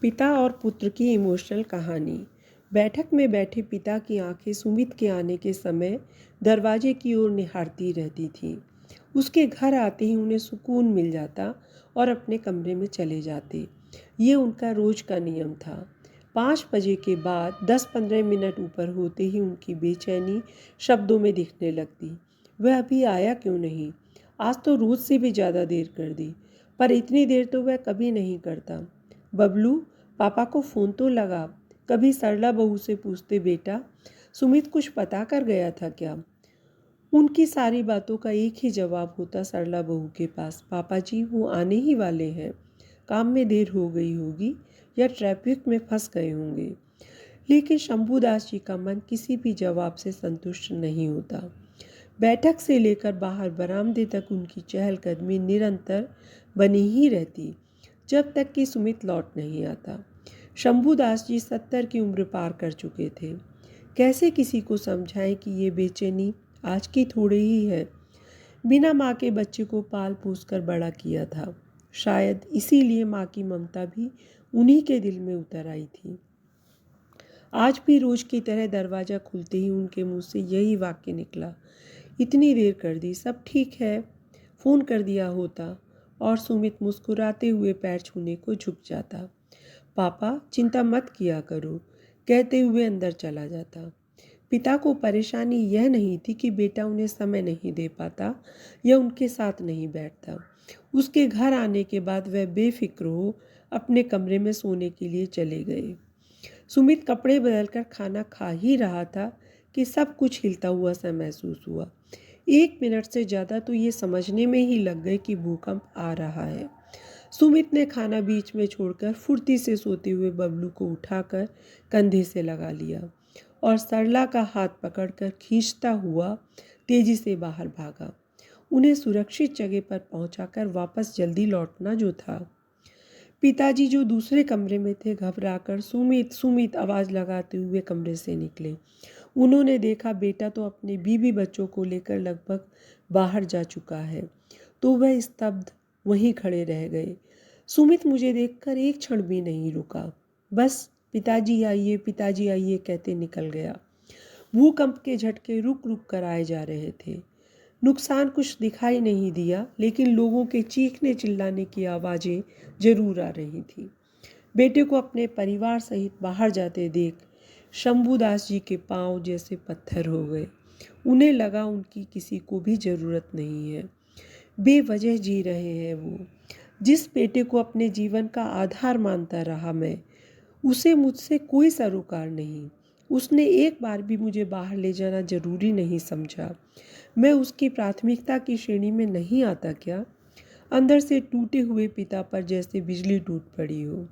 पिता और पुत्र की इमोशनल कहानी। बैठक में बैठे पिता की आंखें सुमित के आने के समय दरवाजे की ओर निहारती रहती थीं। उसके घर आते ही उन्हें सुकून मिल जाता और अपने कमरे में चले जाते। ये उनका रोज का नियम था। 5 बजे के बाद 10-15 मिनट ऊपर होते ही उनकी बेचैनी शब्दों में दिखने लगती। वह अभी आया क्यों नहीं? आज तो रोज से भी ज़्यादा देर कर दी, पर इतनी देर तो वह कभी नहीं करता। बबलू, पापा को फ़ोन तो लगा। कभी सरला बहू से पूछते, बेटा सुमित कुछ पता कर गया था क्या? उनकी सारी बातों का एक ही जवाब होता सरला बहू के पास, पापा जी वो आने ही वाले हैं। काम में देर हो गई होगी या ट्रैफिक में फंस गए होंगे। लेकिन शंभूदास जी का मन किसी भी जवाब से संतुष्ट नहीं होता। बैठक से लेकर बाहर बरामदे तक उनकी चहलकदमी निरंतर बनी ही रहती, जब तक कि सुमित लौट नहीं आता। शंभूदास जी 70 की उम्र पार कर चुके थे। कैसे किसी को समझाएं कि ये बेचैनी आज की थोड़ी ही है। बिना माँ के बच्चे को पाल पोस कर बड़ा किया था। शायद इसीलिए माँ की ममता भी उन्हीं के दिल में उतर आई थी। आज भी रोज की तरह दरवाज़ा खुलते ही उनके मुंह से यही वाक्य निकला, इतनी देर कर दी, सब ठीक है, फ़ोन कर दिया होता। और सुमित मुस्कुराते हुए पैर छूने को झुक जाता। पापा चिंता मत किया करो, कहते हुए अंदर चला जाता। पिता को परेशानी यह नहीं थी कि बेटा उन्हें समय नहीं दे पाता या उनके साथ नहीं बैठता। उसके घर आने के बाद वह बेफिक्र हो अपने कमरे में सोने के लिए चले गए। सुमित कपड़े बदलकर खाना खा ही रहा था कि सब कुछ हिलता हुआ सा महसूस हुआ। 1 मिनट से ज़्यादा तो ये समझने में ही लग गए कि भूकंप आ रहा है। सुमित ने खाना बीच में छोड़कर फुर्ती से सोते हुए बबलू को उठाकर कंधे से लगा लिया और सरला का हाथ पकड़कर खींचता हुआ तेजी से बाहर भागा। उन्हें सुरक्षित जगह पर पहुंचाकर वापस जल्दी लौटना जो था। पिताजी जो दूसरे कमरे में थे घबराकर सुमित सुमित आवाज़ लगाते हुए कमरे से निकले। उन्होंने देखा बेटा तो अपने बीवी बच्चों को लेकर लगभग बाहर जा चुका है, तो वह स्तब्ध वहीं खड़े रह गए। सुमित मुझे देखकर एक क्षण भी नहीं रुका, बस पिताजी आइए कहते निकल गया। भूकंप के झटके रुक रुक कर आए जा रहे थे। नुकसान कुछ दिखाई नहीं दिया, लेकिन लोगों के चीखने चिल्लाने की आवाज़ें जरूर आ रही थी। बेटे को अपने परिवार सहित बाहर जाते देख शंभूदास जी के पांव जैसे पत्थर हो गए। उन्हें लगा उनकी किसी को भी ज़रूरत नहीं है, बेवजह जी रहे हैं वो। जिस बेटे को अपने जीवन का आधार मानता रहा मैं, उसे मुझसे कोई सरोकार नहीं। उसने एक बार भी मुझे बाहर ले जाना जरूरी नहीं समझा। मैं उसकी प्राथमिकता की श्रेणी में नहीं आता क्या? अंदर से टूटे हुए पिता पर जैसे बिजली टूट पड़ी हो।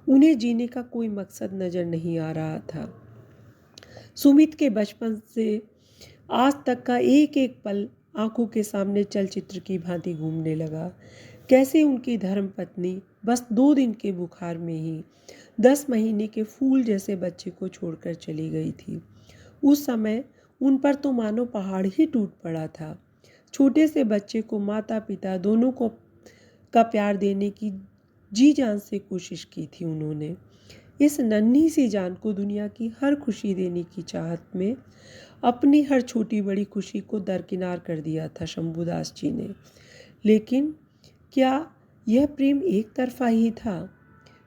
उन्हें जीने का कोई मकसद नजर नहीं आ रहा था। सुमित के बचपन से आज तक का एक एक पल आंखों के सामने चलचित्र की भांति घूमने लगा। कैसे उनकी धर्मपत्नी बस 2 दिन के बुखार में ही 10 महीने के फूल जैसे बच्चे को छोड़कर चली गई थी। उस समय उन पर तो मानो पहाड़ ही टूट पड़ा था। छोटे से बच्चे को माता पिता दोनों को का प्यार देने की जी जान से कोशिश की थी उन्होंने। इस नन्ही सी जान को दुनिया की हर खुशी देने की चाहत में अपनी हर छोटी बड़ी खुशी को दरकिनार कर दिया था शंभूदास जी ने। लेकिन क्या यह प्रेम एक तरफा ही था?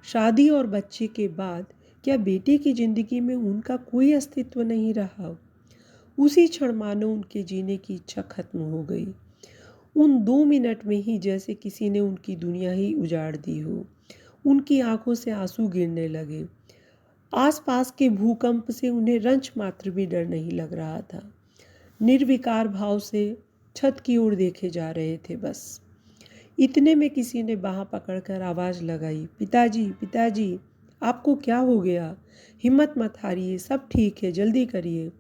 शादी और बच्चे के बाद क्या बेटे की जिंदगी में उनका कोई अस्तित्व नहीं रहा? उसी क्षण मानो उनके जीने की इच्छा खत्म हो गई। उन 2 मिनट में ही जैसे किसी ने उनकी दुनिया ही उजाड़ दी हो। उनकी आंखों से आंसू गिरने लगे। आसपास के भूकंप से उन्हें रंच मात्र भी डर नहीं लग रहा था। निर्विकार भाव से छत की ओर देखे जा रहे थे बस। इतने में किसी ने बाँह पकड़कर आवाज़ लगाई, पिताजी आपको क्या हो गया? हिम्मत मत हारिए, सब ठीक है, जल्दी करिए।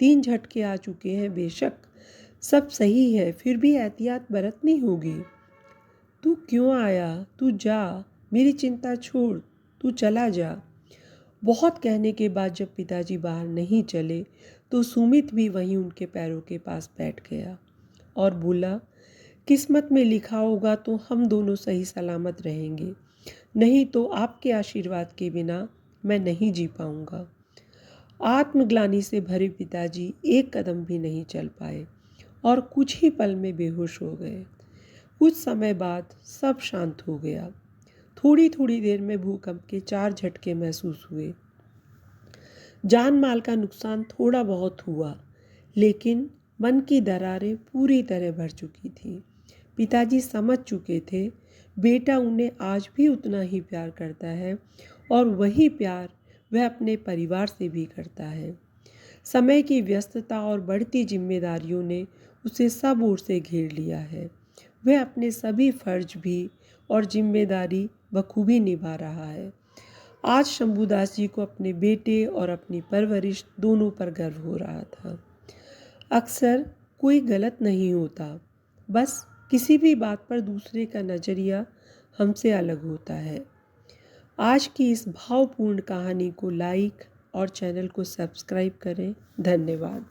3 झटके आ चुके हैं, बेशक सब सही है, फिर भी एहतियात बरतनी होगी। तू क्यों आया? तू जा, मेरी चिंता छोड़, तू चला जा। बहुत कहने के बाद जब पिताजी बाहर नहीं चले तो सुमित भी वहीं उनके पैरों के पास बैठ गया और बोला, किस्मत में लिखा होगा तो हम दोनों सही सलामत रहेंगे। नहीं तो आपके आशीर्वाद के बिना मैं नहीं जी पाऊंगा। आत्मग्लानि से भरे पिताजी एक कदम भी नहीं चल पाए और कुछ ही पल में बेहोश हो गए। कुछ समय बाद सब शांत हो गया। थोड़ी थोड़ी देर में भूकंप के 4 झटके महसूस हुए। जान माल का नुकसान थोड़ा बहुत हुआ, लेकिन मन की दरारें पूरी तरह भर चुकी थीं। पिताजी समझ चुके थे बेटा उन्हें आज भी उतना ही प्यार करता है और वही प्यार वह अपने परिवार से भी करता है। समय की व्यस्तता और बढ़ती जिम्मेदारियों ने उसे सब ओर से घेर लिया है। वह अपने सभी फर्ज भी और जिम्मेदारी बखूबी निभा रहा है। आज शंभूदास जी को अपने बेटे और अपनी परवरिश दोनों पर गर्व हो रहा था। अक्सर कोई गलत नहीं होता, बस किसी भी बात पर दूसरे का नज़रिया हमसे अलग होता है। आज की इस भावपूर्ण कहानी को लाइक और चैनल को सब्सक्राइब करें। धन्यवाद।